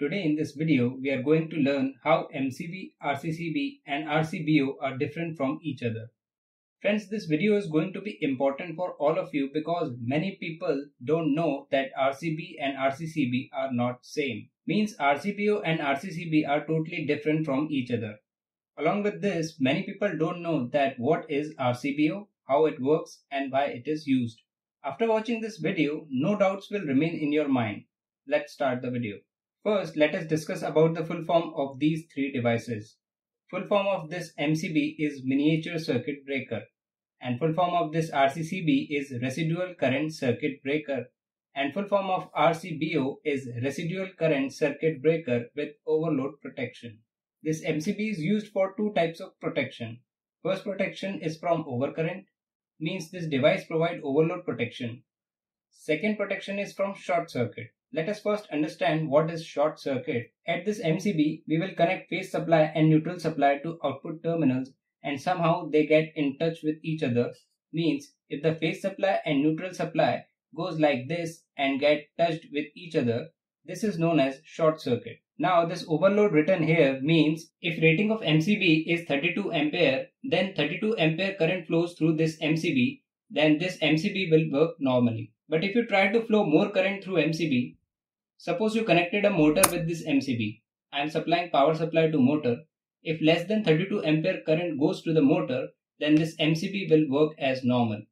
Today in this video, we are going to learn how MCB, RCCB and RCBO are different from each other. Friends, this video is going to be important for all of you because many people don't know that RCB and RCCB are not same. Means RCBO and RCCB are totally different from each other. Along with this, many people don't know that what is RCBO, how it works and why it is used. After watching this video, no doubts will remain in your mind. Let's start the video. First, let us discuss about the full form of these three devices. Full form of this MCB is Miniature Circuit Breaker, and full form of this RCCB is Residual Current Circuit Breaker, and full form of RCBO is Residual Current Circuit Breaker with Overload Protection. This MCB is used for two types of protection. First protection is from overcurrent, means this device provides overload protection. Second protection is from short circuit. Let us first understand what is short circuit. At this MCB, we will connect phase supply and neutral supply to output terminals and somehow they get in touch with each other. Means if the phase supply and neutral supply goes like this and get touched with each other, this is known as short circuit. Now this overload written here means if rating of MCB is 32 ampere, then 32 ampere current flows through this MCB, then this MCB will work normally. But if you try to flow more current through MCB, suppose you connected a motor with this MCB. I am supplying power supply to motor. If less than 32 ampere current goes to the motor, then this MCB will work as normal.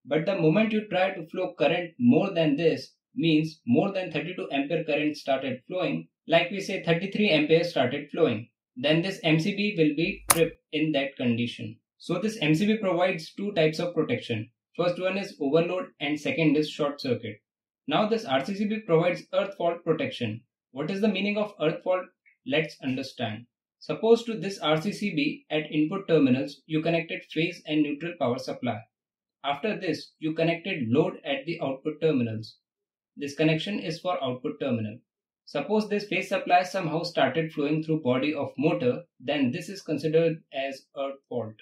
But the moment you try to flow current more than this, means more than 32 ampere current started flowing, like we say 33 ampere started flowing, then this MCB will be tripped in that condition. So this MCB provides two types of protection. First one is overload and second is short circuit. Now this RCCB provides earth fault protection. What is the meaning of earth fault? Let's understand. Suppose to this RCCB at input terminals you connected phase and neutral power supply. After this you connected load at the output terminals. This connection is for output terminal. Suppose this phase supply somehow started flowing through body of motor, then this is considered as earth fault.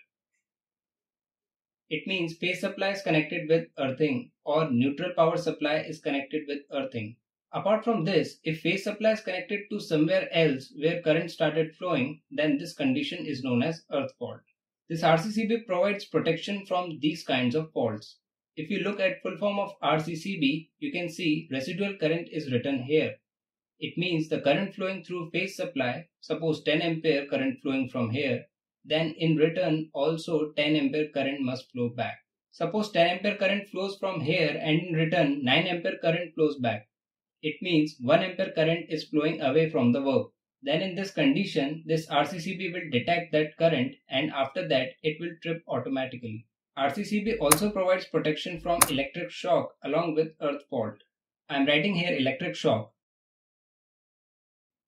It means phase supply is connected with earthing or neutral power supply is connected with earthing. Apart from this, if phase supply is connected to somewhere else where current started flowing, then this condition is known as earth fault. This RCCB provides protection from these kinds of faults. If you look at full form of RCCB, you can see residual current is written here. It means the current flowing through phase supply, suppose 10 ampere current flowing from here, then in return also 10 ampere current must flow back. Suppose 10 ampere current flows from here and in return 9 ampere current flows back. It means 1 ampere current is flowing away from the work. Then in this condition, this RCCB will detect that current and after that it will trip automatically. RCCB also provides protection from electric shock along with earth fault. I am writing here electric shock.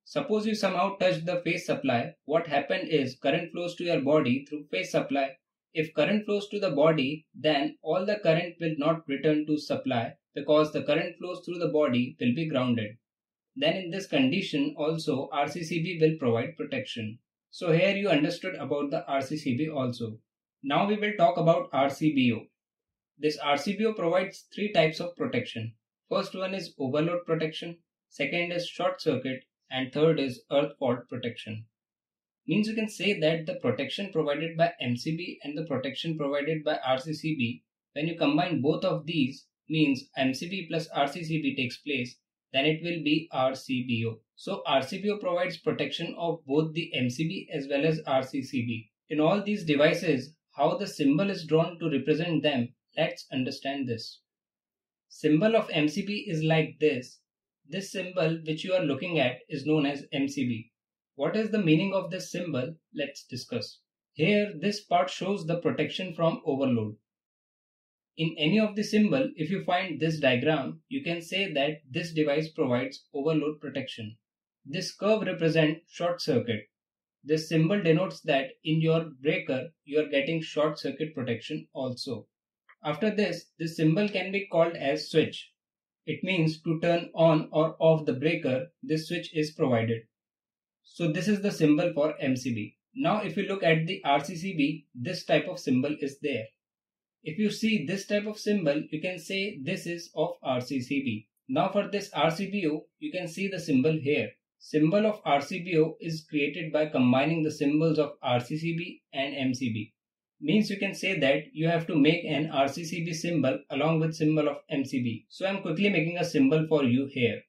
Suppose you somehow touch the phase supply, what happened is current flows to your body through phase supply. If current flows to the body, then all the current will not return to supply because the current flows through the body will be grounded. Then in this condition also RCCB will provide protection. So here you understood about the RCCB also. Now we will talk about RCBO. This RCBO provides three types of protection. First one is overload protection, second is short circuit, and third is earth fault protection. Means you can say that the protection provided by MCB and the protection provided by RCCB, when you combine both of these, means MCB plus RCCB takes place, then it will be RCBO. So RCBO provides protection of both the MCB as well as RCCB. In all these devices, how the symbol is drawn to represent them, let's understand this. Symbol of MCB is like this. This symbol which you are looking at is known as MCB. What is the meaning of this symbol? Let's discuss. Here this part shows the protection from overload. In any of the symbol, if you find this diagram, you can say that this device provides overload protection. This curve represents short circuit. This symbol denotes that in your breaker, you are getting short circuit protection also. After this symbol can be called as switch. It means to turn on or off the breaker, this switch is provided. So this is the symbol for MCB. Now if you look at the RCCB, this type of symbol is there. If you see this type of symbol, you can say this is of RCCB. Now for this RCBO, you can see the symbol here. Symbol of RCBO is created by combining the symbols of RCCB and MCB. Means you can say that you have to make an RCCB symbol along with symbol of MCB. So I'm quickly making a symbol for you here.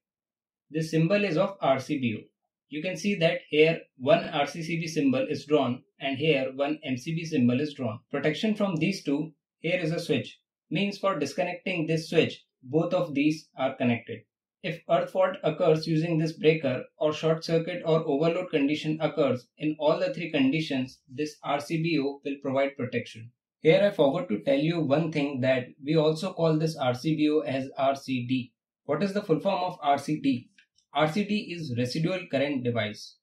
This symbol is of RCBO. You can see that here one RCCB symbol is drawn and here one MCB symbol is drawn. Protection from these two, here is a switch. Means for disconnecting this switch, both of these are connected. If earth fault occurs using this breaker or short circuit or overload condition occurs, in all the three conditions, this RCBO will provide protection. Here I forgot to tell you one thing, that we also call this RCBO as RCD. What is the full form of RCD? RCD is residual current device.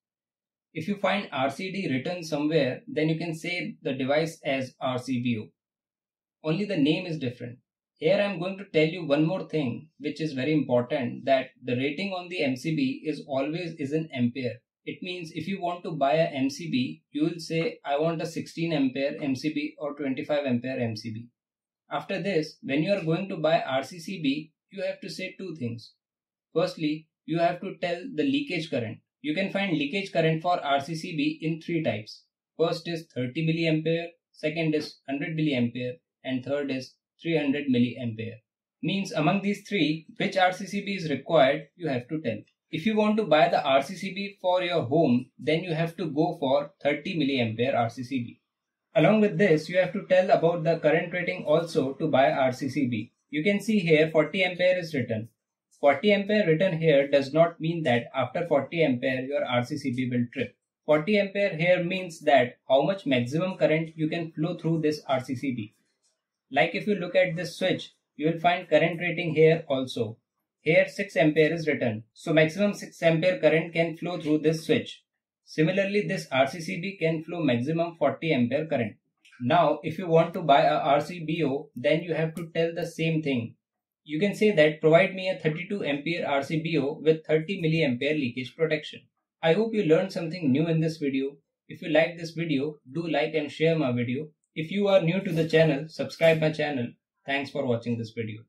If you find RCD written somewhere, then you can say the device as RCBO. Only the name is different. Here I am going to tell you one more thing which is very important, that the rating on the MCB is always in ampere. It means if you want to buy a MCB, you will say I want a 16 ampere MCB or 25 ampere MCB. After this, when you are going to buy RCCB, you have to say two things. Firstly, you have to tell the leakage current. You can find leakage current for RCCB in three types. First is 30 milliampere, second is 100 milliampere, and third is 300 milliampere. Means among these three, which RCCB is required, you have to tell. If you want to buy the RCCB for your home, then you have to go for 30 milliampere RCCB. Along with this, you have to tell about the current rating also to buy RCCB. You can see here 40 ampere is written. 40 ampere written here does not mean that after 40 ampere your RCCB will trip. 40 ampere here means that how much maximum current you can flow through this RCCB. Like if you look at this switch, you will find current rating here also. Here 6 ampere is written. So maximum 6 ampere current can flow through this switch. Similarly, this RCCB can flow maximum 40 ampere current. Now, if you want to buy a RCBO, then you have to tell the same thing. You can say that provide me a 32 ampere RCBO with 30 milliampere leakage protection. I hope you learned something new in this video. If you like this video, do like and share my video. If you are new to the channel, subscribe my channel. Thanks for watching this video.